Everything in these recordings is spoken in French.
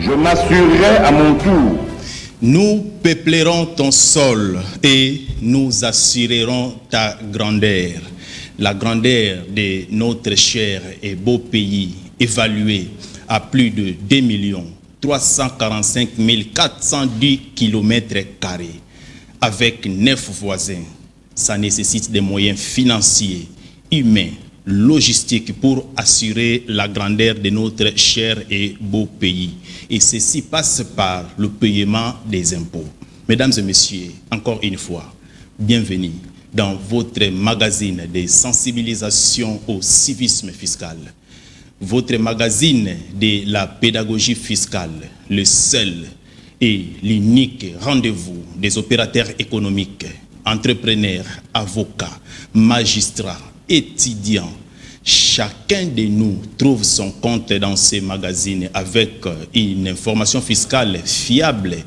Je m'assurerai à mon tour. Nous peuplerons ton sol et nous assurerons ta grandeur. La grandeur de notre cher et beau pays, évaluée à plus de 2 345 410 km², avec 9 voisins. Ça nécessite des moyens financiers, humains, logistiques pour assurer la grandeur de notre cher et beau pays. Et ceci passe par le paiement des impôts. Mesdames et messieurs, encore une fois, bienvenue dans votre magazine de sensibilisation au civisme fiscal. Votre magazine de la pédagogie fiscale, le seul et l'unique rendez-vous des opérateurs économiques, entrepreneurs, avocats, magistrats, étudiants. Chacun de nous trouve son compte dans ces magazines avec une information fiscale fiable,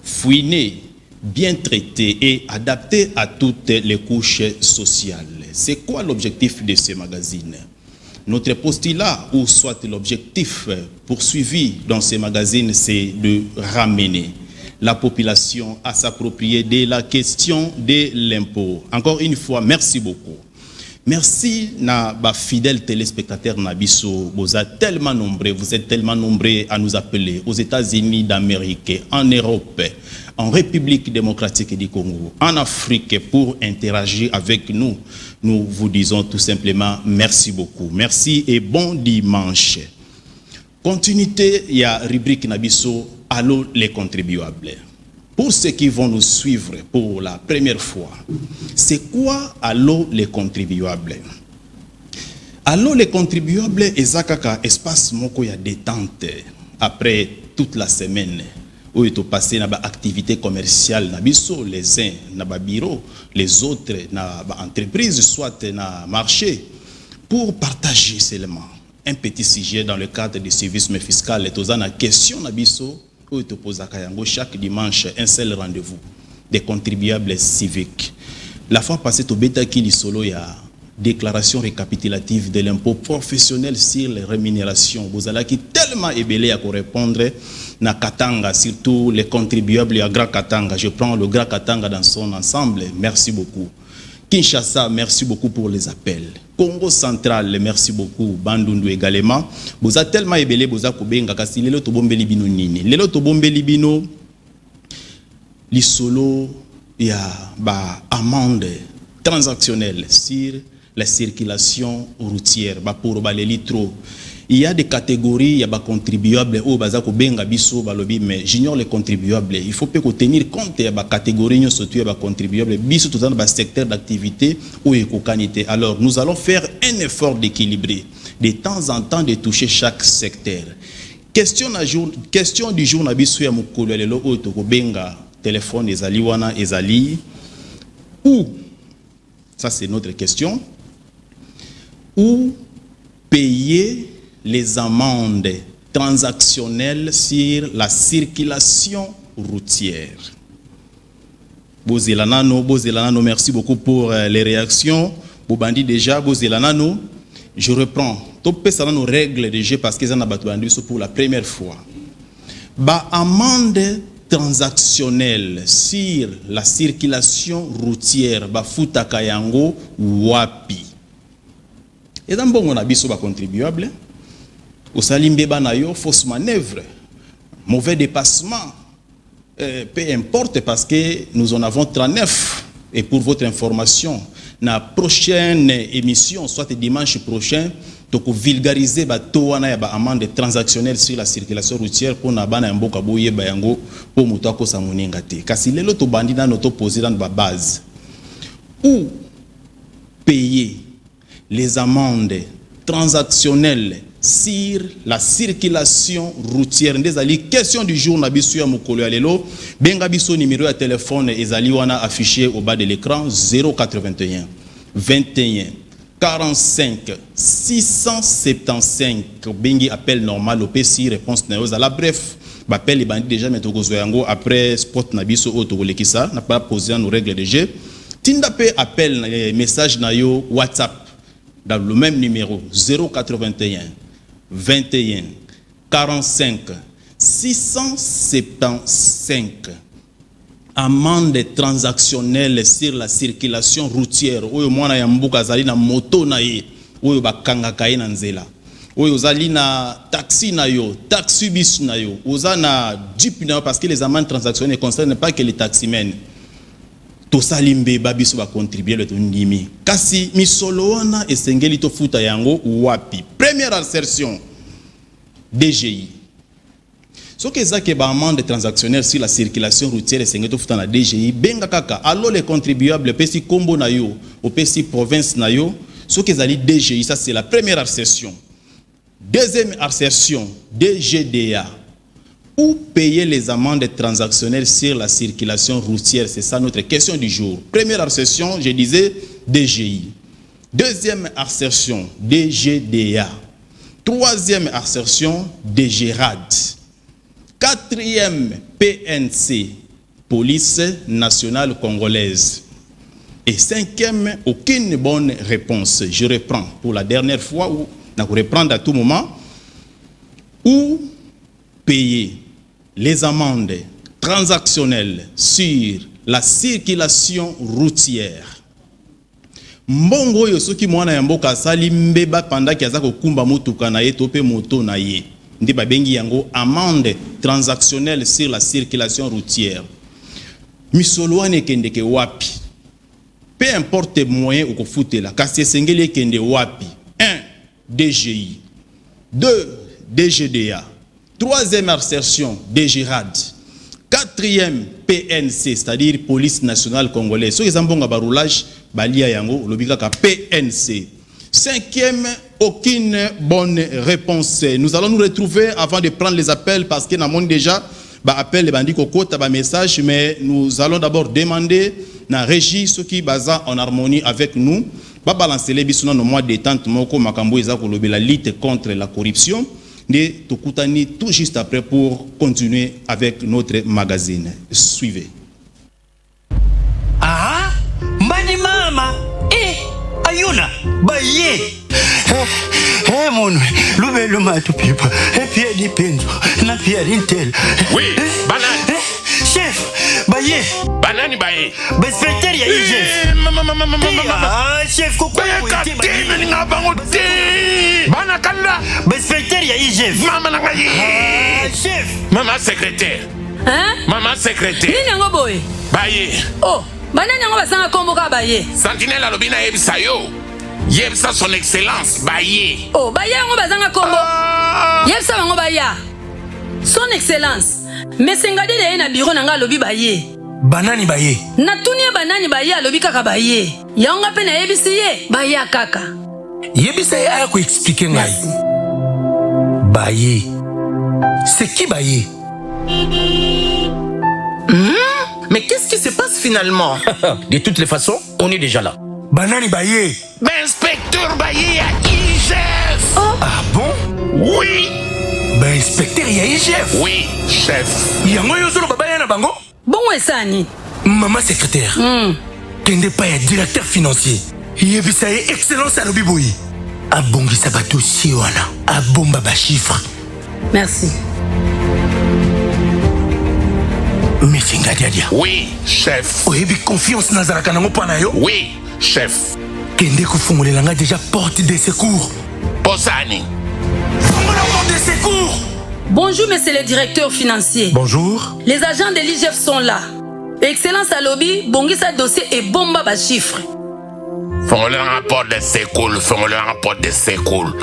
fouinée, bien traitée et adaptée à toutes les couches sociales. C'est quoi l'objectif de ces magazines? Notre postulat, ou soit l'objectif poursuivi dans ces magazines, c'est de ramener la population à s'approprier de la question de l'impôt. Encore une fois, merci beaucoup. Merci na ba fidèles téléspectateurs Nabiso, vous êtes tellement nombreux à nous appeler aux États-Unis d'Amérique, en Europe, en République démocratique du Congo, en Afrique pour interagir avec nous. Nous vous disons tout simplement merci beaucoup. Merci et bon dimanche. Continuité, il y a rubrique Nabiso, allô les contribuables. Pour ceux qui vont nous suivre pour la première fois, c'est quoi allô les contribuables? Allô les contribuables, ezakaka espace moko ya détente après toute la semaine où ils ont passé na ba activité commerciale na biso, les uns na ba bureau, les autres na ba entreprise, soit na marché, pour partager seulement un petit sujet dans le cadre du civisme fiscal. Et tous en question na biso où te pose chaque dimanche un seul rendez-vous des contribuables civiques. La fois passée, au bêta qui solo, il y a déclaration récapitulative de l'impôt professionnel sur les rémunérations. Vous allez qui tellement ébélé à répondre na Katanga, surtout les contribuables à Grand Katanga. Je prends le Grand Katanga dans son ensemble. Merci beaucoup. Kinshasa, merci beaucoup pour les appels. Congo central, merci beaucoup. Bandundu également. Vous êtes tellement ébélé, vous êtes kubenga kasi lelo to bombeli bino nini. Lelo to bombeli bino li solo ya ba amende transactionnelle sur la circulation routière ba pour ba les litro. Il y a des catégories, il y a des contribuables au bazako benga biso balobi, mais j'ignore les contribuables. Il faut peut tenir compte de la catégorie surtout des contribuables biso tout dans le secteur d'activité ou écocanité. Alors nous allons faire un effort d'équilibrer de temps en temps de toucher chaque secteur. Question du jour na biso ya mukolo lelo o to benga téléphone ezali wana ezali ou ça c'est notre question, ou payer les amendes transactionnelles sur la circulation routière. Bozelanano, merci beaucoup pour les réactions. Bobandi déjà, Bozelanano, je reprends. Topé ça nos règles de jeu parce qu'ils en ont battu pour la première fois. Ba amende transactionnelle sur la circulation routière, ba futaka yango wapi. Et dans bon on a biso ba contribuable. Au salimbe banayo, fausse manœuvre, mauvais dépassement, peu importe parce que nous en avons 39. Et pour votre information, la prochaine émission, soit dimanche prochain, donc vulgariser toana ya ba amende transactionnelle sur la circulation routière pour na bana mboka boye bayango pour mutako sa muninga te. Kasi lelo to bandi na noto posé dans ba base. Ou payer les amendes transactionnelles sur la circulation routière. Ndezali question du jour na biso ya mukolo ya lelo. Benga biso numéro de téléphone ezali wana affiché au bas de l'écran 081 21 45 675. Bengi appel normal au PC réponse na yoza la bref. Bappel bandi déjà metokozo yango après spot na biso autokolekisa n'a pas posé nos règles de jeu. Tinda pe appel message na yo WhatsApp dans le même numéro 081 21 45 675 amendes transactionnelles sur la circulation routière. Oyo mwana ya mbuka zali na moto na ye, oyo bakangaka ye na nzela. Oyo zali na taxi na yo, taxi bus na yo, oza na jeep na yo, parce que les amendes transactionnelles ne concernent pas que les taximens. Tosalimbe babiso ba contribuer le tondimi. Kasi misolo wana esengeli to futa yango wapi. Première assertion, DGI. Ce que ça que ba amende transactionnelle sur la circulation routière esengeli to futa na DGI, benga kaka allo les contribuables pesi kombo na yo, au pesi province na yo, ce que ça dit DGI, ça c'est la première assertion. Deuxième assertion, DGDA. Où payer les amendes transactionnelles sur la circulation routière? C'est ça notre question du jour. Première assertion, je disais DGI. Deuxième assertion, DGDA. Troisième assertion, DGRAD. Quatrième, PNC, Police nationale congolaise. Et cinquième, aucune bonne réponse. Je reprends pour la dernière fois, ou je vais reprendre à tout moment. Où payer les amendes transactionnelles sur la circulation routière. Mbongo yo soki mwana ya mboka sali mbeba pendant ki azako kumba motuka na ye tope moto na ye. Ndi babengi yango amende transactionnelle sur la circulation routière. Misoloane kendeke wapi. Peu importe moyen ou kofutela, kasi esengeli kende wapi. 1. DGI. 2. DGDA. Troisième assertion, DGRAD. Quatrième, PNC, c'est-à-dire Police nationale congolaise. Ce qui est un bon roulage, Balia Yango, l'obligaka PNC. Cinquième, aucune bonne réponse. Nous allons nous retrouver avant de prendre les appels parce que nous avons déjà appel les bandits kokota ba message, mais nous allons d'abord demander na régie ceux qui basent en harmonie avec nous. Ba balancer les bisous dans nos mois de détente moko makambo ezako lobi la lutte contre la corruption. Nous Tokutani tout juste après pour continuer avec notre magazine. Suivez. Ah, mbani mama, ayuna, baye. Mon, lube luma tu pipa, pia di penzo, na pia rintel. Oui, banane. Chef, baye. Banane baye. Inspecteur ya chef. Ah, chef koko ite baye. Nga bango te. Bana kanda. Inspecteur ya chef. Mama na ngai. Ah, chef. Maman secrétaire. Hein? Maman secrétaire. Nini yango boy? Baye. Oh, banani yango basanga kombo ka baye. Sentinelle alobi na yebisa yo. Yebisa son excellence baye. Oh, baye yango basanga kombo. Yebisa yango baya. Son excellence. Mesengadi de na bureau nanga lobi baye. Banani baye. Na tunie banani baye alobi kaka baye. Yanga pe na yebisi ye baye kaka. Yebisa ye aya ko expliquer ngai. Baye. C'est qui baye? Mais qu'est-ce qui se passe finalement? De toutes les façons, on est déjà là. Banani baye. Inspecteur baye à IGF. Oh. Ah bon? Oui. Inspecteur ya IGF. Oui, chef. Yango yo solo baba na bango? Bongo esani. Maman secrétaire. Kende pa ya directeur financier. Yebisa ye excellence à l'obiboui. Abongisa ba dossier wana. Abomba ba chiffre. Merci. Monsieur Ngadiadia. Oui, chef. Oyebi confiance nazalaka nango pana yo? Oui, chef. Kende kufungulela nga déjà porte de secours. Posani. Fungola porte de secours. Bonjour, monsieur le directeur financier. Bonjour. Les agents de l'IGF sont là. Excellence à lobby, bongisa dossier et bomba ba chiffre. Fongole un rapport de secours, fongole un rapport de secours.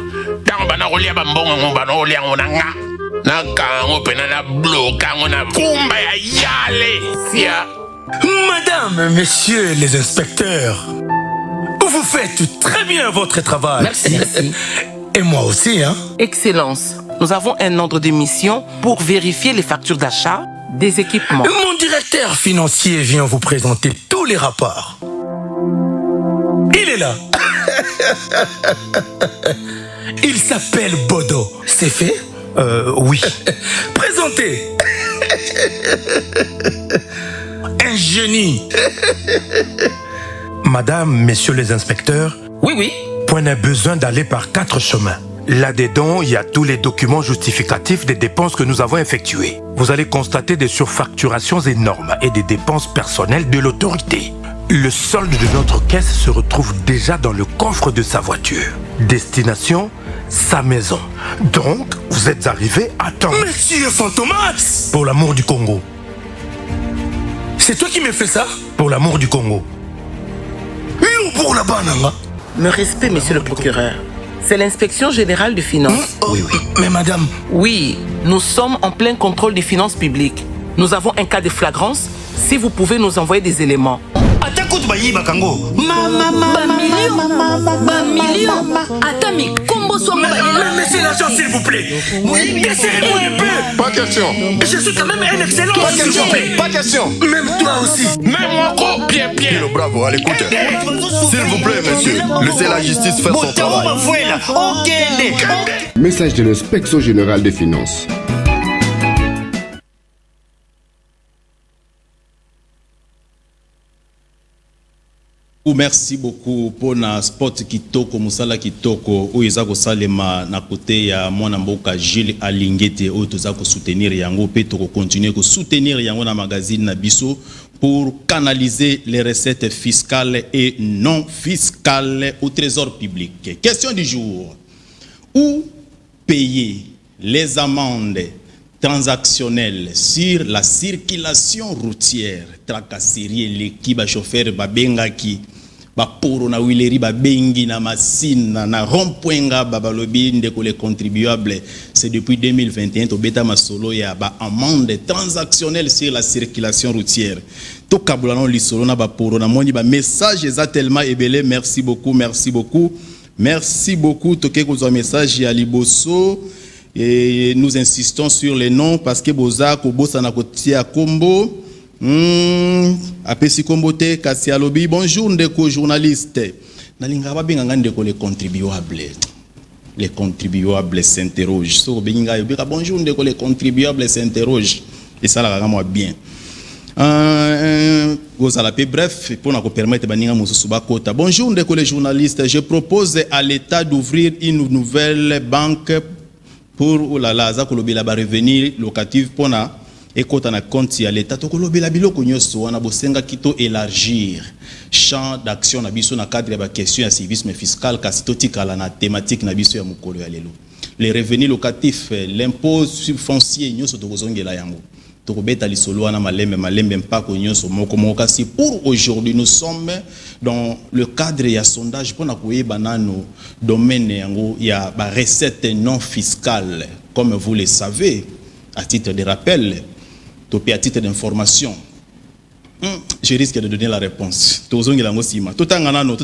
Tant bana rolia bambonga ngobana rolia ngonanga. Na kango pena na bloka ngona kumba ya yale. Sia. Madame, messieurs les inspecteurs, vous faites très bien votre travail. Merci. Et moi aussi, hein. Excellence, nous avons un ordre de mission pour vérifier les factures d'achat des équipements. Mon directeur financier vient vous présenter tous les rapports. Il est là. Il s'appelle Bodo. C'est fait? Oui. Présentez. Un génie. Madame, messieurs les inspecteurs, Oui. on a besoin d'aller par 4 chemins. Là-dedans, il y a tous les documents justificatifs des dépenses que nous avons effectuées. Vous allez constater des surfacturations énormes et des dépenses personnelles de l'autorité. Le solde de notre caisse se retrouve déjà dans le coffre de sa voiture. Destination, sa maison. Donc, vous êtes arrivé à temps. Monsieur Fantomas! Pour l'amour du Congo. C'est toi qui me fais ça? Pour l'amour du Congo. Et pour la banane? Me respect, monsieur le procureur. C'est l'inspection générale des finances. Oui. Mais madame... Oui, nous sommes en plein contrôle des finances publiques. Nous avons un cas de flagrance. Si vous pouvez nous envoyer des éléments. Bamillion. Attends, mais combo soit Laissez l'argent, s'il vous plaît. Laissez-moi un peu. Pas question. Je suis quand même un excellent. Pas question. Pas question. Même toi aussi. Même moi, bien. Bravo, allez, écoutez. S'il vous plaît, monsieur, laissez la justice faire son travail. Message de l'inspection générale des finances. Merci beaucoup pour na spot kitoko musala kitoko oyo eza kosalema na côté ya mwana mboka Gilles Alingete oyo toza ko soutenir yango pe to continuer ko soutenir yango na magazine na biso pour canaliser les recettes fiscales et non fiscales au trésor public. Question du jour. Où payer les amendes transactionnelles sur la circulation routière, tracasserie les ba chauffeur babengaki ba poro na wileri ba bengi na masina na rompoinga babalobi ndeko les contribuables, c'est depuis 2021 to beta masolo ya ba amende transactionnelle sur la circulation routière to kabulano lisolo na ba poro na moni ba message eza tellement ebele. Merci beaucoup toke ko zo message ya liboso. Et nous insistons sur les noms parce que Bozako Bosana Kotia Kombo, Apesi Kombote, Kassia Lobi, bonjour ndeko journaliste. Nalingaba binganga ndeko les contribuables. Les contribuables s'interrogent. So benga yobika bonjour ndeko les contribuables s'interrogent. Et ça la moi bien. Bref, pour nous permettre de bonjour ndeko les journalistes. Je propose à l'État d'ouvrir une nouvelle banque pour la revenir locatif pour na ekota na compte ya l'État to kolobela biloko nyoso wana bosenga kito élargir champ d'action na biso na cadre ya question ya civisme fiscal kasi totikala na thématique na biso ya mukolo ya lelo. Les revenus locatifs, l'impôt foncier nyoso to kozongela yango to kobeta lisolo wana malembe mpako nyoso moko kasi pour aujourd'hui nous sommes dans le cadre ya sondage pour na koyeba nano domaine yango ya ba recette non fiscale comme vous le savez à titre de rappel topé à titre d'information. Je risque de donner la réponse. Tozongela ngo sima totanga nano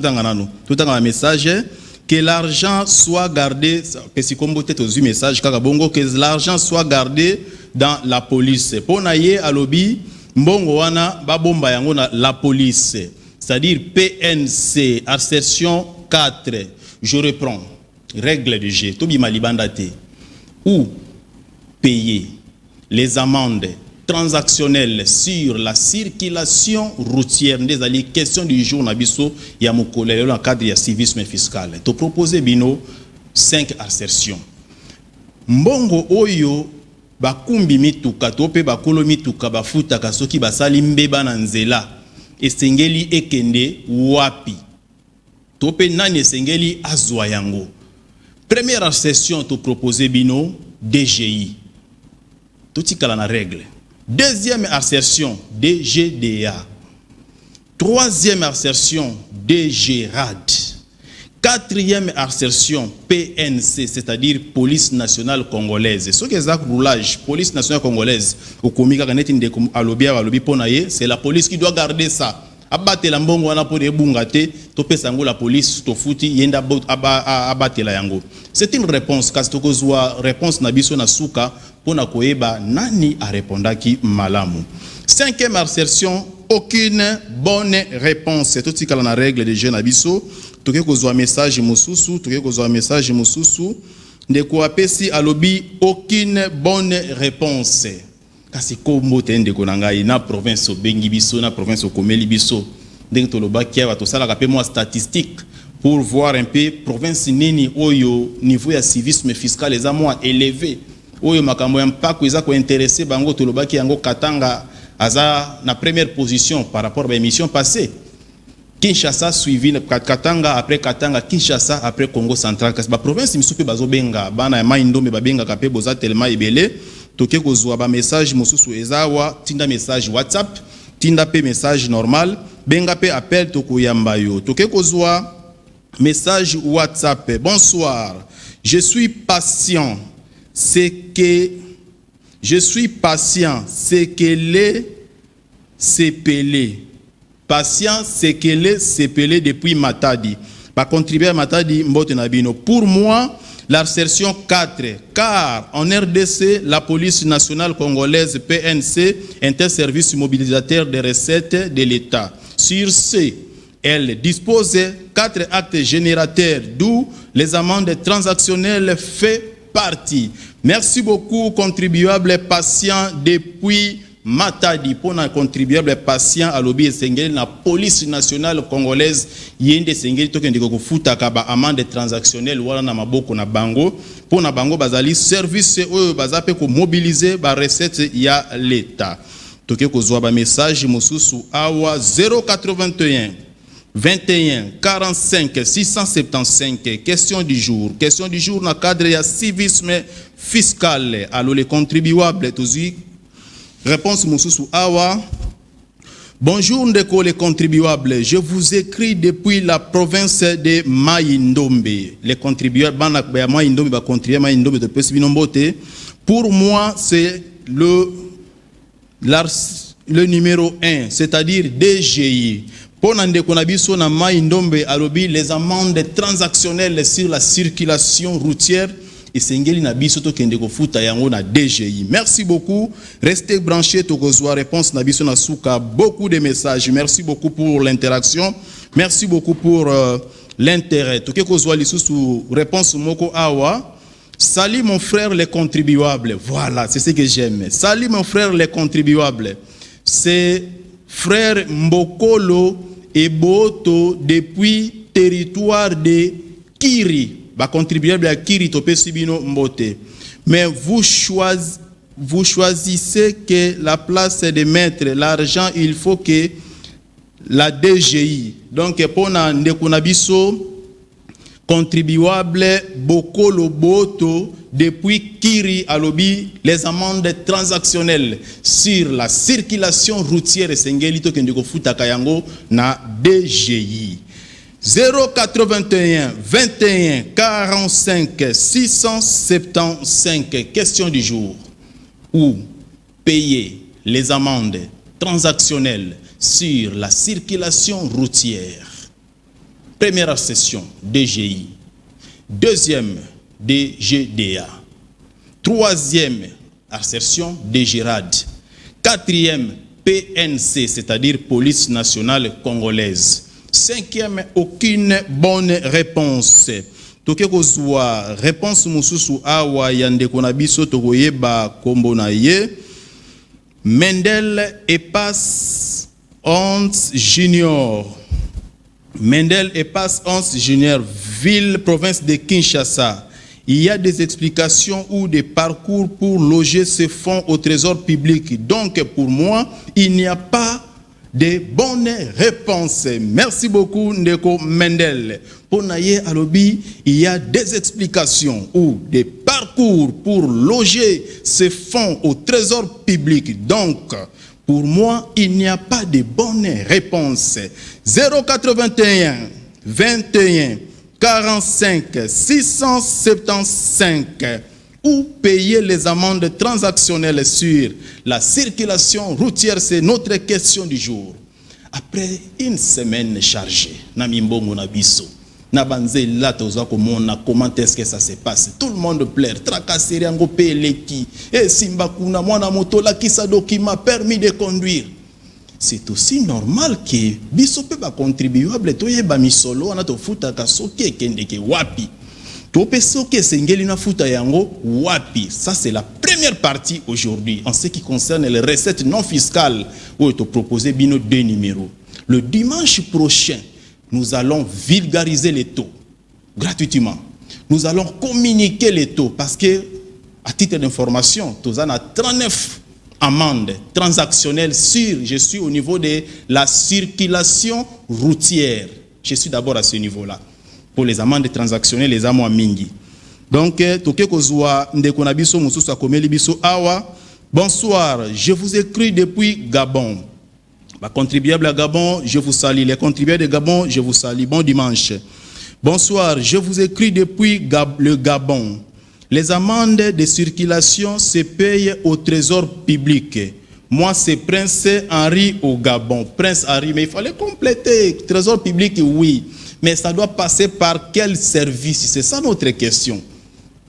message que l'argent soit gardé, que si comme peut-être aux messages que l'argent soit gardé dans la police. Pour naie à lobby, mbongo wana babomba yango na la police. C'est-à-dire PNC, assertion 4. Je reprends. Règle du jeu. Tobi malibandate. Ou payer les amendes transactionnelles sur la circulation routière. Des questions du jour nabiso ya mokole dans le cadre ya civisme fiscal. To proposer bino 5 assertions. Mbongo oyo bakumbi mituka tope bakolo mituka bafuta kasoki basali mbeba na nzela esengeli ekende wapi tope nani esengeli azwa yango. Première assertion to proposer bino DGI totikala na règle. Deuxième assertion DGDA. Troisième assertion DGRAD. Quatrième assertion PNC, c'est-à-dire Police nationale congolaise. Ce qui est un roulage, Police nationale congolaise, au Komika c'est la police qui doit garder ça. Abattre la mbongo wana pour ebungate, topé sango la police, to futi yenda abattre la yango. C'est une réponse, parce que kozwa réponse na biso na suka pour na koeba nani a répondaki malamu. Cinquième assertion, aucune bonne réponse. C'est tout ce qu'il y a la règle de jeune abisso. Tout ce que un message mususu, tout ce que un message mususu, de quoi pesi alobi aucune bonne réponse. Kasi kombo tende konangai na province bengi biso na province komeli biso. Ndenge to loba kia ba to sala ka pe moi statistique pour voir un peu province nini oyo niveau ya civisme fiscal les moins élevé oyo makambo ya mpako eza ko intéressé bango tolobaki yango Katanga aza na première position par rapport à émission passée. Kinshasa suivi Katanga, après Katanga, Kinshasa, après Congo central. Kasi ba province misupe bazo benga bana ya maindombe babenga kape boza tellement ebele toke kozwa ba message mosusu ezawa tinda message WhatsApp tinda pe message normal benga pe appel tokoyamba yo toke kozwa message WhatsApp. Bonsoir, je suis patient, c'est que les CPL. Patient, c'est que les CPL depuis Matadi. Pas contribuer à Matadi, Mbote Nabino. Pour moi, l'assertion 4, car en RDC, la police nationale congolaise PNC, interservice mobilisateur des recettes de l'État. Sur ce, elle dispose 4 actes générateurs, d'où les amendes transactionnelles fait partie. Merci beaucoup, contribuable patient depuis Matadi, pour un contribuable patient à l'objet de la police nationale congolaise, yende sengeli token de kofuta kaba amende transactionnelle wala na maboko na bango, pour na bango bazali service oyo bazape ko mobiliser ba recette ya l'État. Toke kozwa ba message mosusu awa 081 21 45 675. Question du jour na cadre ya civisme fiscal. Alors les contribuables tous. Réponse Moussou Awa. Bonjour Ndeko les contribuables. Je vous écris depuis la province de Maïndombe. Les contribuables Maïndombe va contribuer Maïndombe de Pesibinombote. Pour moi, c'est le numéro 1, c'est-à-dire DGI. Pour Ndeko Nabiso na Maïndombe alobi les amendes transactionnelles sur la circulation routière. Et Sengeli na biso to kende ko futa yango na DGI. Merci beaucoup. Restez branchés tokozwa réponse na biso na suka. Beaucoup de messages. Merci beaucoup pour l'interaction. Merci beaucoup pour l'intérêt. Toke kozwa lisusu réponse moko awa. Salut mon frère les contribuables. Voilà, c'est ce que j'aime. Salut mon frère les contribuables. C'est frère Mbokolo et Boto depuis territoire de Kiri. Ba contribuable à Kiri Topé Sibino Mbote. Mais vous choisissez que la place de mettre l'argent, il faut que la DGI. Donc, pour Ndekunabiso, contribuable Bokolo Boto, depuis Kiri à Lobi, les amendes transactionnelles sur la circulation routière et Sengelito Kendeko Futakayango na DGI. 081 21 45 675. Question du jour. Où payer les amendes transactionnelles sur la circulation routière? Première session, DGI. Deuxième, DGDA. Troisième, assertion, DGRAD. Quatrième, PNC, c'est-à-dire Police nationale congolaise. Cinquième, aucune bonne réponse. Toke kozwa réponse mususu awa yande konabiso tokoyeba kombo na ye. Mendel Epas Hans Junior. Mendel Epas Hans Junior, ville, province de Kinshasa. Il y a des explications ou des parcours pour loger ces fonds au trésor public. Donc pour moi, il n'y a pas de bonnes réponses. Merci beaucoup Ndeko Mendel. Pour Naye Alobi, il y a des explications ou des parcours pour loger ces fonds au trésor public. Donc, pour moi, il n'y a pas de bonnes réponses. 081 21 45 675. Ou payer les amendes transactionnelles sur la circulation routière, c'est notre question du jour. Après une semaine chargée, Namimbongo Nabiso, Nabanze Latoza, comment est-ce que ça se passe? Tout le monde pleure, tracasserie, ango peleki, et Simbakuna, mwana moto la qui sa document permis de conduire. C'est aussi normal que Bisope va contribuable, toye ba misolo, anato futa kasoke kendeke wapi. Ça, c'est la première partie aujourd'hui en ce qui concerne les recettes non fiscales où est proposé bino deux numéros. Le dimanche prochain, nous allons vulgariser les taux gratuitement. Nous allons communiquer les taux parce que, à titre d'information, nous avons 39 amendes transactionnelles je suis au niveau de la circulation routière. Je suis d'abord à ce niveau-là. Pour les amendes transactionnelles, les amendes mingi. Donc, bonsoir, je vous écris depuis Gabon. Contribuable à Gabon, je vous salue. Les contribuables de Gabon, je vous salue. Bon dimanche. Bonsoir, je vous écris depuis le Gabon. Les amendes de circulation se payent au trésor public. Moi, c'est Prince Henri au Gabon. Prince Henri, mais il fallait compléter. Trésor public, oui. Mais ça doit passer par quel service? C'est ça notre question.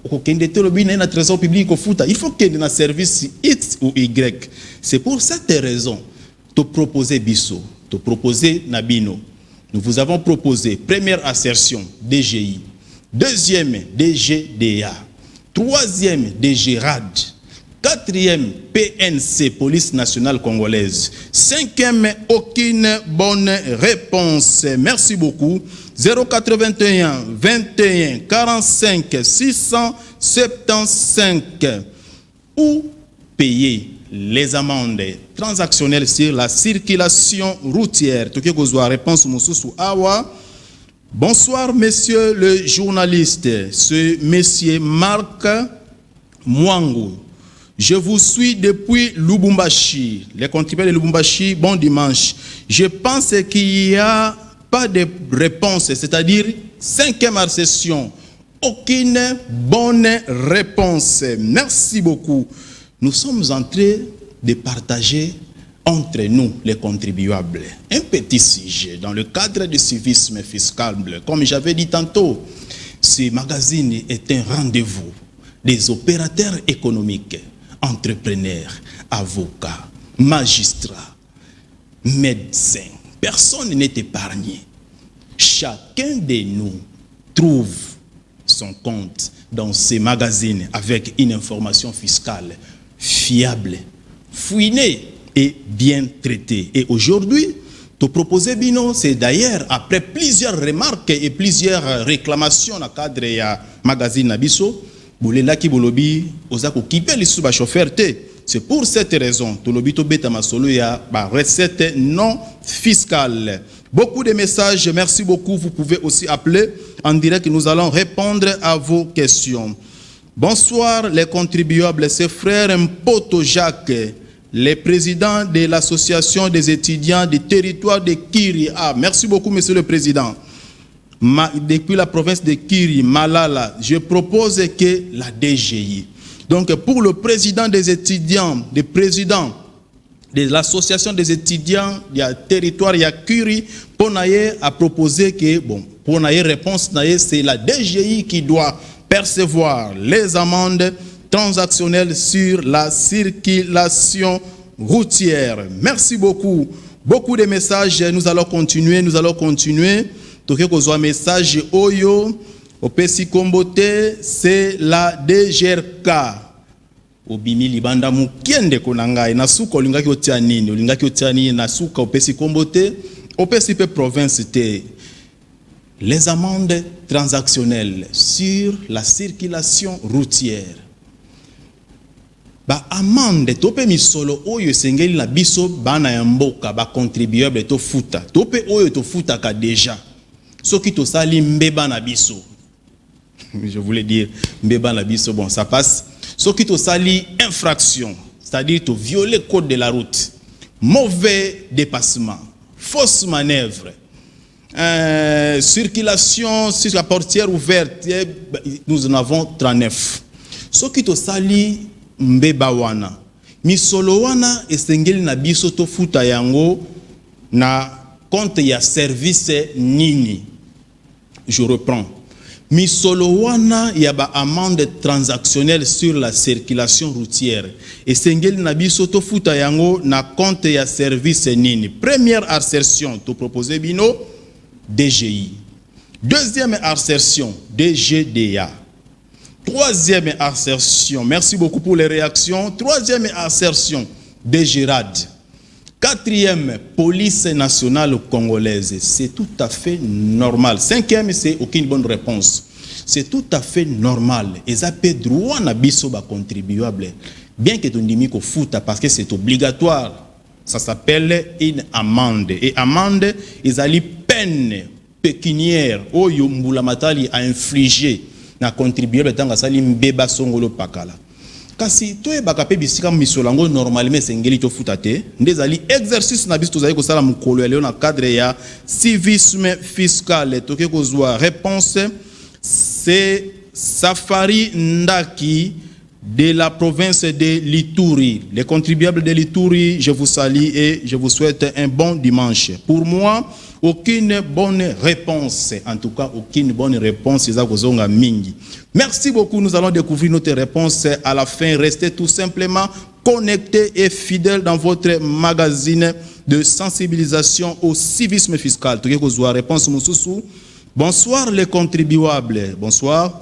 Il faut qu'il y ait un trésor public au foot. Il faut qu'il y ait un service X ou Y. C'est pour cette raison te proposer Bisso, te proposer Nabino. Nous vous avons proposé première assertion DGI, deuxième DGDA, troisième DGRAD, quatrième PNC, Police nationale congolaise, cinquième aucune bonne réponse. Merci beaucoup. 081 21 45 675 ou payer les amendes transactionnelles sur la circulation routière. Réponse Awa. Bonsoir, monsieur le journaliste. Ce monsieur Marc Mwangu. Je vous suis depuis Lubumbashi. Les contribuables de Lubumbashi, bon dimanche. Je pense qu'il n'y a pas de réponse, c'est-à-dire 5e session. Aucune bonne réponse. Merci beaucoup. Nous sommes en train de partager entre nous, les contribuables, un petit sujet dans le cadre du civisme fiscal. Comme j'avais dit tantôt, ce magazine est un rendez-vous des opérateurs économiques, entrepreneurs, avocats, magistrats, médecins. Personne n'est épargné. Chacun de nous trouve son compte dans ces magazines avec une information fiscale fiable, fouinée et bien traitée. Et aujourd'hui, te proposer Bino, c'est d'ailleurs après plusieurs remarques et plusieurs réclamations dans le cadre de magazine Nabiso, Boulela ki bolobi ozako kipe li suba chauffeur te. C'est pour cette raison que l'obito beta masolo ya ba recette non fiscale. Beaucoup de messages, merci beaucoup. Vous pouvez aussi appeler en direct. Nous allons répondre à vos questions. Bonsoir les contribuables, c'est frère Mpoto Jacques, le président de l'association des étudiants du territoire de Kiri. Ah, merci beaucoup, monsieur le président. Depuis la province de Kiri, Malala, je propose que la DGI. Donc, pour le président des étudiants, le président de l'association des étudiants du territoire de Kiri, pour a proposé que, bon, pour réponse, c'est la DGI qui doit percevoir les amendes transactionnelles sur la circulation routière. Merci beaucoup. Beaucoup de messages, nous allons continuer. Toke kozwa message oyo opesi kombote, c'est la DGRK. Obimi libanda mukiende konanga nasuka olingaki otia nini, olingaki otia nini nasuka opesi kombote, opesi pe province te. Les amendes transactionnelles sur la circulation routière. Ba amende tope misolo oyo sengeli na biso bana ya mboka ba contribuable to futa. Tope oyo to futa ka déjà. Ce qui te sali mbeba na biso. Je voulais dire mbeba na biso, bon ça passe. Ce qui te sali infraction, c'est-à-dire te violer le code de la route, mauvais dépassement, fausse manœuvre, circulation sur la portière ouverte, nous en avons 39. Ce qui te sali mbeba wana, misolo wana esengeli na biso to futa yango na compte ya service nini. Je reprends. Misolo wana yaba amende transactionnelle sur la circulation routière. Et sengeli na biso to futa yango na compte ya service nini. Première assertion, to proposer bino DGI. Deuxième assertion, DGDA. Troisième assertion, merci beaucoup pour les réactions. Troisième assertion, DGRAD. 4e, police nationale congolaise. C'est tout à fait normal. 5e, c'est aucune bonne réponse. C'est tout à fait normal. Et ça peut droit na biso ba contribuable. Bien que ton dimi ko fouta parce que c'est obligatoire. Ça s'appelle une amende. Et amende, ils allaient peine pécuniaire au yombula matali a infligé na contribuable tanga sali mbeba songolo pakala. Kasi to e bakape bisika misolango normalement sengeli to futate ndezali exercice na biso tozali ko sala mukolo ya leo na cadre ya civisme fiscal toke kozwa réponse c'est Safari Ndaki de la province de l'Ituri. Les contribuables de l'Ituri, je vous salue et je vous souhaite un bon dimanche. Pour moi, aucune bonne réponse. En tout cas, aucune bonne réponse. Merci beaucoup. Nous allons découvrir notre réponse à la fin. Restez tout simplement connectés et fidèles dans votre magazine de sensibilisation au civisme fiscal. Réponse bonsoir les contribuables. Bonsoir.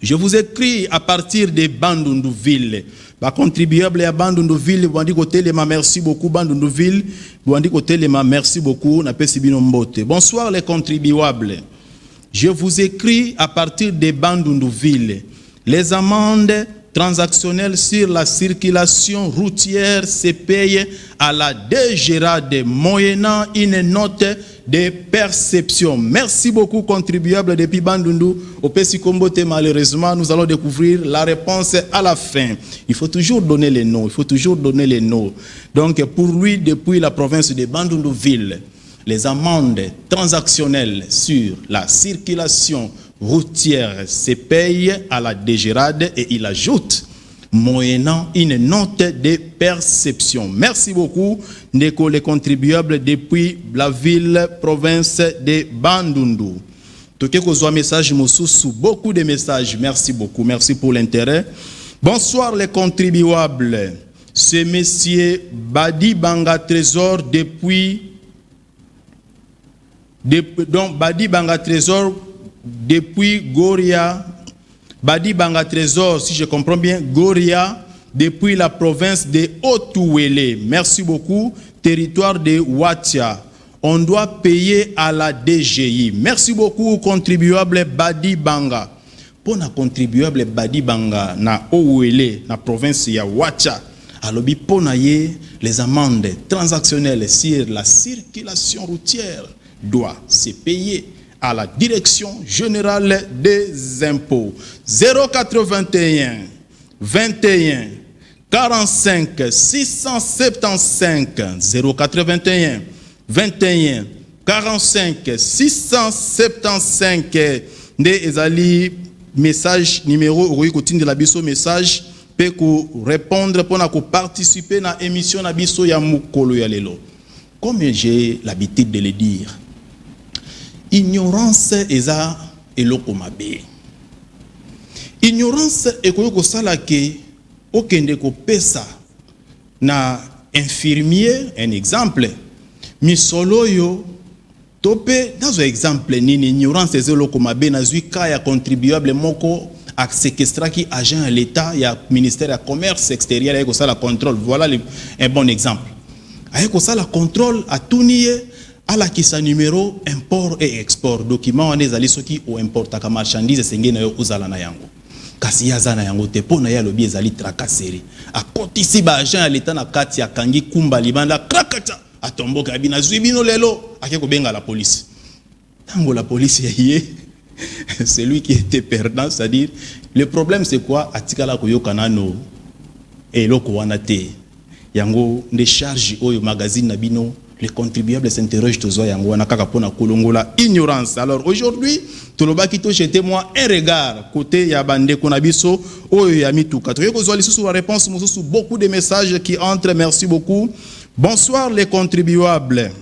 Je vous écris à partir de Bandundu-Ville. Les contribuables à Bandundu-Ville, vous dit côté les merci beaucoup Bandundu-Ville, vous dit côté les merci beaucoup na pesibino mbote. Bonsoir les contribuables. Je vous écris à partir de Bandundu-Ville. Les amendes transactionnelles sur la circulation routière se payent à la DGRAD moyennant une note de perception. Merci beaucoup, contribuables depuis Bandundu. Au Pesikombote, malheureusement, nous allons découvrir la réponse à la fin. Il faut toujours donner les noms. Il faut toujours donner les noms. Donc, pour lui, depuis la province de Bandundu-Ville, les amendes transactionnelles sur la circulation routière se payent à la DGRAD et il ajoute moyennant une note de perception. Merci beaucoup, Neko, les contribuables depuis la ville, province de Bandundu. Toké kozwa message mosusu, beaucoup de messages. Merci beaucoup, merci pour l'intérêt. Bonsoir les contribuables. C'est monsieur Badi Banga Trésor donc Badi Banga Trésor depuis Goria. Badi Banga Trésor, si je comprends bien, Goria, depuis la province de Otuwele. Merci beaucoup. Territoire de Watia. On doit payer à la DGI. Merci beaucoup, contribuable Badi Banga. Pour la contribuable Badi Banga, na Ouwele, na province de Watia, alobi ponaye, les amendes transactionnelles sur la circulation routière doivent se payer à la direction générale des impôts. 081 21 45 675 081 21 45 675 de ezali message numéro de la biso message peut répondre pour participer à l'émission na biso ya mukolo ya lelo. Comme j'ai l'habitude de le dire, ignorance eza eloko mabe. Ignorance ekoyoko sala ke okende ko pesa na infirmier un exemple misolo yo tope dans un exemple nini ignorance eza eloko mabe na zui ka ya contribuable moko ak séquestra ki agent à l'état ya ministère ya commerce extérieur ayeko sala contrôle. Voilà un bon exemple. Ayeko sala contrôle a tuniye à la kisa numéro import et export document on ezali soki o importa ka marchandise sengena yo uzala na yango kasi yaza na yango te pona ya lobi ezali tracasserie a kotisi ba agent à l'état na kati ya kangi kumba libanda krakata atomboka bina zwibino lelo akeko benga la police tango la police yé c'est lui qui était perdant, c'est-à-dire le problème c'est quoi atikala ko yokana no eloko wana te yango de charge oyo magazine na bino. Les contribuables s'interrogent toujours yango wana kaka pona kolongola ignorance. Alors aujourd'hui, tolobaki to jeter moi un regard côté ya bande konabiso oyo ya mituka. Toye ko zoli sous la réponse mususu beaucoup de messages qui entrent. Merci beaucoup. Bonsoir les contribuables.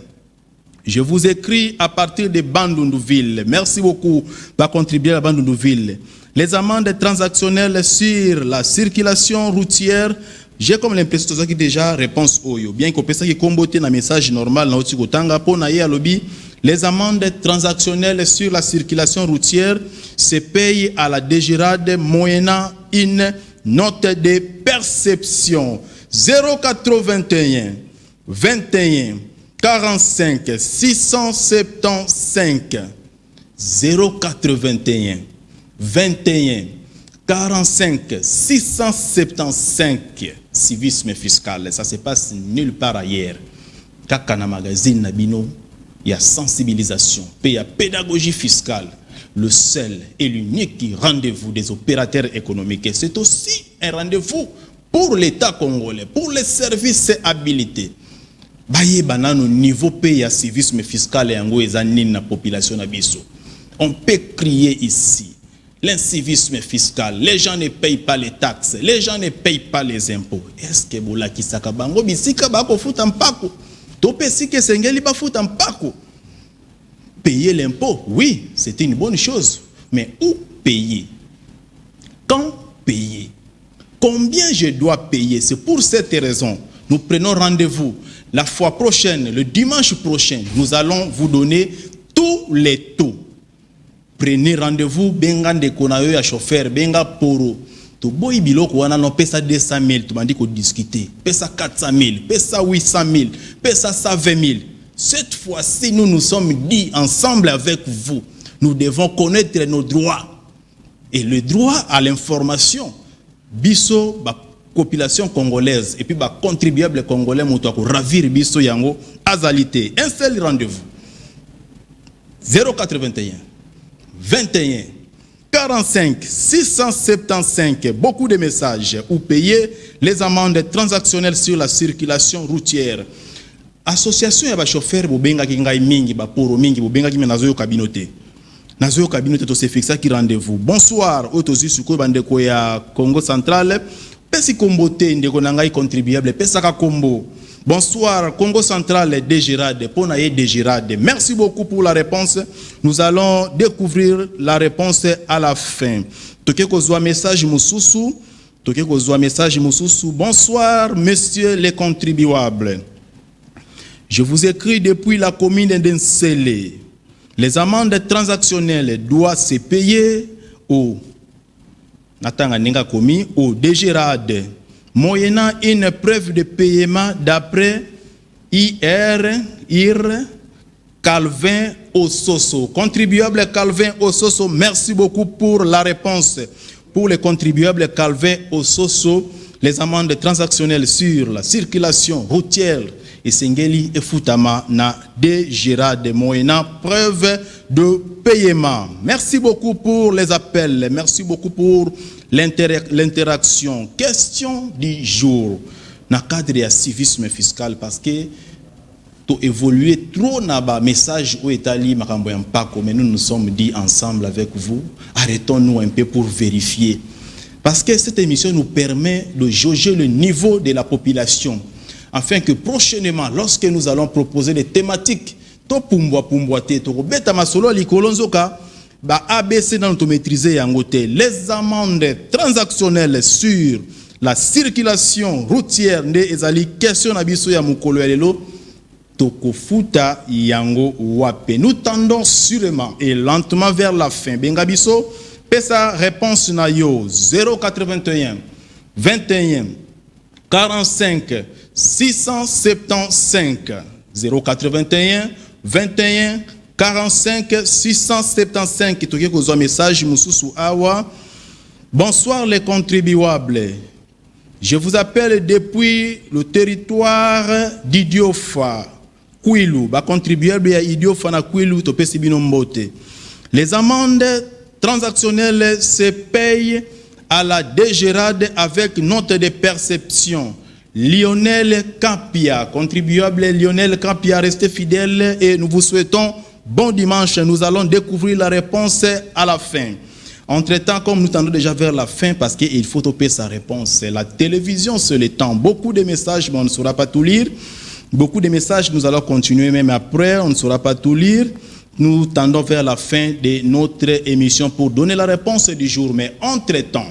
Je vous écris à partir de Bandundu-Ville. Merci beaucoup par contribuer à Bandundu-Ville. Les amendes transactionnelles sur la circulation routière. J'ai comme l'impression que déjà réponse oyo. Bien qu'on pense que comboté na message normal na otiko tanga po na ye lobby, les amendes transactionnelles sur la circulation routière se payent à la DGRAD moyennant une note de perception. 081 21 45 675 081 21 45 675. Civisme fiscal, ça se passe nulle part ailleurs. Kakana magazine Nabino, il y a sensibilisation, il y a pédagogie fiscale. Le seul et l'unique rendez-vous des opérateurs économiques. Et c'est aussi un rendez-vous pour l'État congolais, pour les services habilités. Baye banano niveau pays à civisme fiscal et ango ezanine na population nabiso. On peut crier ici l'incivisme fiscal. Les gens ne payent pas les taxes, les gens ne payent pas les impôts. Est-ce que bola kisaka bango bisika bako futa mpako? Topé si que sengeli ba futa mpako. Payer l'impôt, oui, c'est une bonne chose. Mais où payer? Quand payer? Combien je dois payer? C'est pour cette raison, nous prenons rendez-vous la fois prochaine, le dimanche prochain. Nous allons vous donner tous les taux. Prenez rendez-vous, benga de konayo ya chauffeur, benga poro. To boy biloko wana no pesa 200 000, tu m'as dit qu'on discutait. Pesa 400 000, pesa 800 000, pesa 120 000. Cette fois-ci, nous nous sommes dit ensemble avec vous, nous devons connaître nos droits. Et le droit à l'information, biso, ba population congolaise, et puis ba contribuable congolais, moutouako, ravir biso yango, azalité. Un seul rendez-vous. 081 21 45 675. Beaucoup de messages où payer les amendes transactionnelles sur la circulation routière. Association ya ba chauffeur bobenga ki ngai mingi ba poro mingi bobenga ki menazo yo kabinote. Nazo yo kabinote to se fixa ki rendez-vous. Bonsoir otozi suko bandeko ya Congo Central. Pesi kombote ndeko na ngai contribuable pesa ka kombo. Bonsoir Congo Central Dégirade pona ye Dégirade. Merci beaucoup pour la réponse. Nous allons découvrir la réponse à la fin. Toke kozwa message mususu. Toke kozwa message mususu. Bonsoir messieurs les contribuables. Je vous écris depuis la commune d'Ensele. Les amendes transactionnelles doivent se payer au Dégirade, moyennant une preuve de paiement d'après IR Calvin Ososo. Contribuable Calvin Ososo, merci beaucoup pour la réponse. Pour les contribuables Calvin Ososo, les amendes transactionnelles sur la circulation routière et Sengeli et Futama na Dégirade moyennant preuve de paiement. Merci beaucoup pour les appels, merci beaucoup pour l'interaction. Question du jour. Na cadre ya civisme fiscal parce que to évoluer trop na ba message au Italie makambo ya mpako, mais nous nous sommes dit ensemble avec vous, arrêtons-nous un peu pour vérifier. Parce que cette émission nous permet de jauger le niveau de la population. Afin que prochainement, lorsque nous allons proposer des thématiques, to pumbwa-pumbwate, to beta masolo likolonzoka, ba ABC dans notre maîtriser yangote, les amendes transactionnelles sur la circulation routière de ezali question nabiso ya mukolo ya lelo, tokofuta yango wape. Nous tendons sûrement et lentement vers la fin. Bengabiso, pesa réponse na yo 081 21 45 675 081 21 45 675. Toke kozwa message mususu awa. Bonsoir les contribuables. Je vous appelle depuis le territoire d'Idiofa. Kwilu, ba contribuable ya Idiofa na Kwilu topesi bino mbote. Les amendes transactionnelles se payent à la Dégirade avec note de perception. Lionel Campia, contribuable Lionel Campia, restez fidèle et nous vous souhaitons bon dimanche. Nous allons découvrir la réponse à la fin. Entre-temps, comme nous tendons déjà vers la fin, parce qu'il faut toper sa réponse. La télévision, c'est le temps. Beaucoup de messages, mais on ne saura pas tout lire. Beaucoup de messages, nous allons continuer même après, on ne saura pas tout lire. Nous tendons vers la fin de notre émission pour donner la réponse du jour. Mais entre-temps,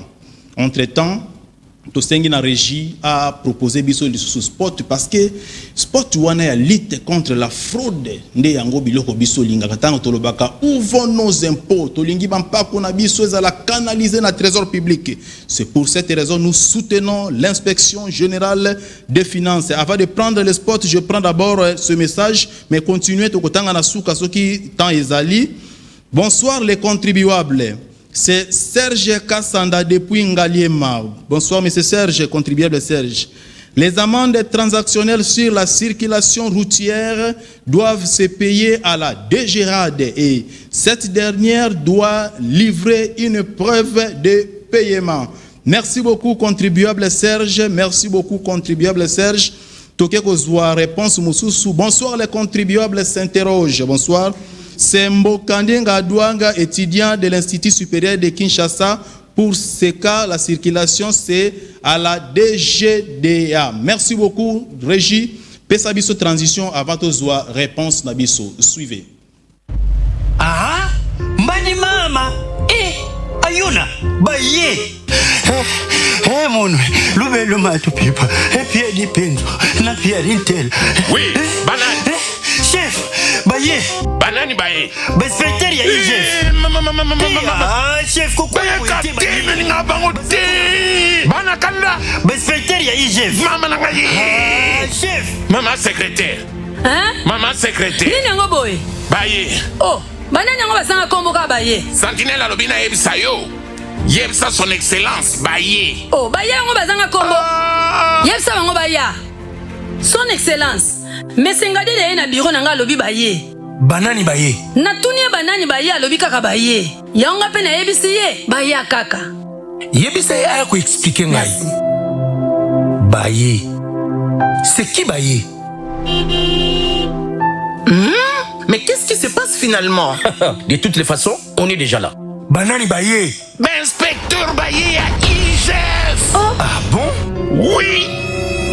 tosengi na régie a proposé biso lisusu sport parce que sport wana ya lutte contre la fraude nde yango biloko biso lingaka tango tolobaka où vont nos impôts tolingi bampako na biso ezala canaliser na trésor public. C'est pour cette raison nous soutenons l'inspection générale des finances. Avant de prendre le sport, je prends d'abord ce message mais continuez tokotanga na suka soki temps ezali. Bonsoir les contribuables. C'est Serge Kassanda depuis Ngaliema. Bonsoir, monsieur Serge, contribuable Serge. Les amendes transactionnelles sur la circulation routière doivent se payer à la DGRAD et cette dernière doit livrer une preuve de paiement. Merci beaucoup, contribuable Serge. Merci beaucoup, contribuable Serge. Toke kozwa réponse mususu. Bonsoir, les contribuables s'interrogent. Bonsoir. C'est Mbokandinga Douanga, étudiant de l'Institut supérieur de Kinshasa. Pour ce cas, la circulation, c'est à la DGDA. Merci beaucoup, Régie. Pesabiso transition avant de voir réponse Nabiso. Suivez. Ah, Mbani Mama, Ayuna, Baye. Mon le matou pipa, et puis il dépend, n'a Pierre Intel. Oui, banane. Chef, Baye. Banane Baye. Inspecteur, il y a eu chef. Ah, chef, coucou. Banakanda. Inspecteur, il y a eu chef. Maman Ah, chef. Maman secrétaire. Hein? Maman secrétaire. Nini yango boy? Baye. Oh, banani yango basanga kombo ka Baye. Sentinelle alobina yebisa yo. Yebisa son excellence Baye. Oh, Baye yango basanga kombo. Yebisa bango Baye. Son excellence. Mais sengadi de na bureau nanga lobi Baye. Banani Baye. Na tunie banani Baye alobi kaka Baye. Yanga pe na yebisi ye Baye kaka. Yebisa ye aya ko expliquer ngai. Baye. C'est qui Baye? Mais qu'est-ce qui se passe finalement? De toutes les façons, on est déjà là. Banani Baye. Inspecteur Baye à IGF. Oh. Ah bon? Oui.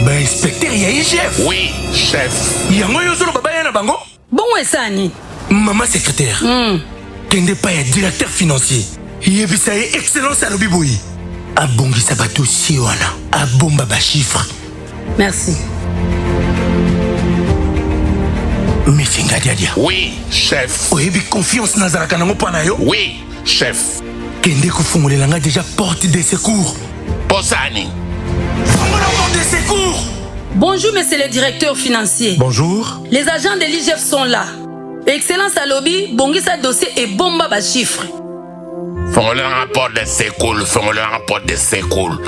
Ben inspecteur ya chef. Oui, chef. Yango yo solo baba ya na bango? Bon esani. Maman secrétaire. Kende pa ya directeur financier. Yebisa ye excellence alobi boyi. Abongisa ba dossier wana. Abomba ba chiffre. Merci. Monsieur Ngadiadia. Oui, chef. Oyebi confiance nazaraka nango pana yo? Oui, chef. Kende kufungulela nga déjà porte de secours. Posani. Porte de secours. Bonjour, monsieur le directeur financier. Bonjour. Les agents de l'IGF sont là. Excellence à lobby, bongisa dossier et bomba ba chiffre. Font le rapport de secours, font le rapport de secours.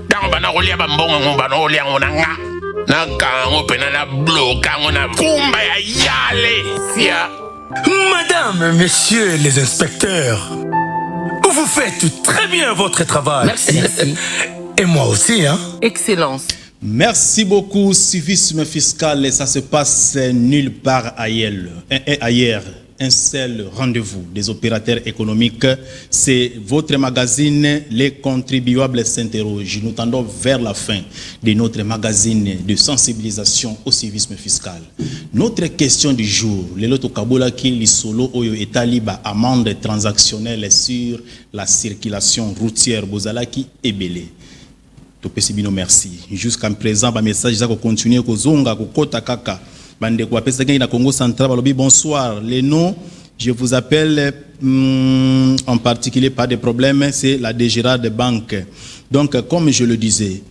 Dans bana rolia bambongo bana rolia onanga. Na kango pena na bloka na kumba ya yale. Sia. Madame, messieurs les inspecteurs, vous faites très bien votre travail. Merci. Et moi aussi, hein. Excellence. Merci beaucoup, civisme fiscal. Ça se passe nulle part ailleurs. Un seul rendez-vous des opérateurs économiques, c'est votre magazine Les Contribuables s'interrogent. Nous tendons vers la fin de notre magazine de sensibilisation au civisme fiscal. Notre question du jour, le loto kabola ki lisolo oyo etaliba amende transactionnelle sur la circulation routière bozalaki ebele. Topesibino merci. Jusqu'à présent, ba message ça continue kozonga kokota kaka. Bande kwa pesa na Congo central balobi bonsoir. Les noms, je vous appelle en particulier pas de problème, c'est la DGRAD de banque. Donc comme je le disais,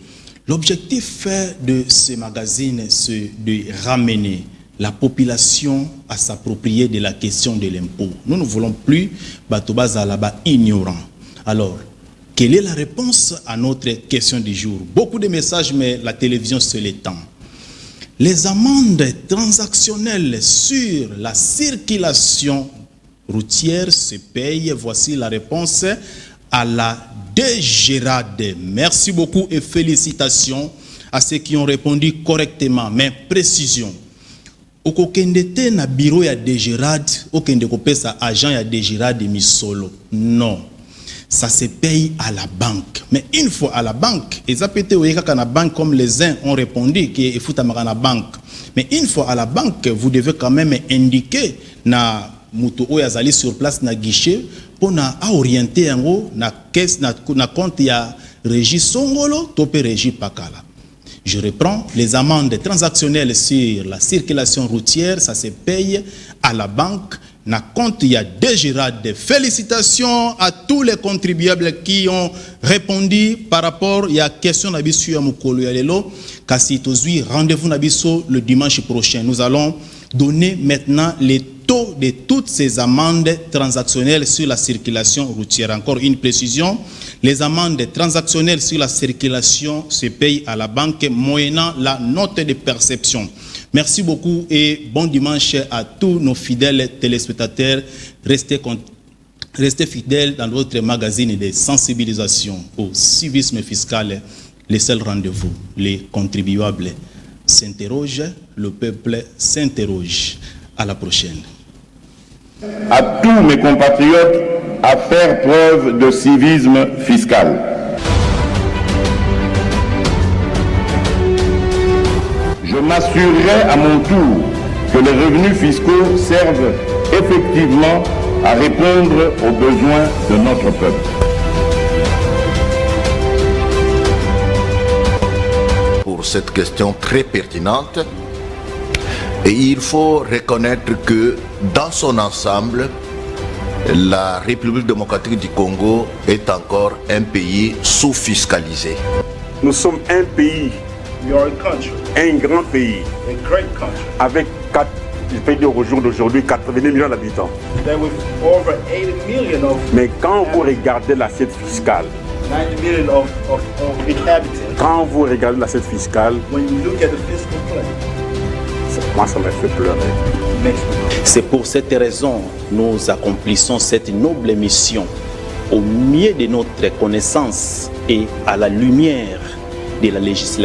l'objectif de ce magazine c'est de ramener la population à s'approprier de la question de l'impôt. Nous ne voulons plus batobaza là-bas ignorants. Alors, quelle est la réponse à notre question du jour? Beaucoup de messages, mais la télévision se l'étend. Les amendes transactionnelles sur la circulation routière se payent. Voici la réponse à la DGRAD. Merci beaucoup et félicitations à ceux qui ont répondu correctement, mais précision. Okokendete na bureau ya DGRAD, okende kopesa agent ya DGRAD misolo. Non. Ça se paye à la banque. Mais une fois à la banque, et ça peut être la banque comme les uns ont répondu qu'il faut à la banque. Mais une fois à la banque, vous devez quand même indiquer na muto oyazali sur place na guichet pour na orienter en haut na caisse na compte ya Régie Songolo, Topé Régie Pakala. Je reprends, les amendes transactionnelles sur la circulation routière, ça se paye à la banque. Na compte, il y a déjà des félicitations à tous les contribuables qui ont répondu par rapport à la question d'Abisu à Mukolo Yalelo. Kasi tozui, rendez-vous n'abisso le dimanche prochain. Nous allons donner maintenant les taux de toutes ces amendes transactionnelles sur la circulation routière. Encore une précision, les amendes transactionnelles sur la circulation se payent à la banque moyennant la note de perception. Merci beaucoup et bon dimanche à tous nos fidèles téléspectateurs. Restez fidèles dans votre magazine de sensibilisation au civisme fiscal. Le seul rendez-vous, les contribuables s'interrogent, le peuple s'interroge. À la prochaine. À tous mes compatriotes à faire preuve de civisme fiscal. Je m'assurerai à mon tour que les revenus fiscaux servent effectivement à répondre aux besoins de notre peuple. Pour cette question très pertinente, et il faut reconnaître que dans son ensemble, la République démocratique du Congo est encore un pays sous-fiscalisé. Nous sommes un pays, un grand pays, avec je peux dire au jour d'aujourd'hui 80 millions d'habitants. Mais quand vous regardez l'assiette fiscale, quand vous regardez l'assiette fiscale, moi ça me fait pleurer. C'est pour cette raison que nous accomplissons cette noble mission au mieux de notre connaissance et à la lumière de la législation.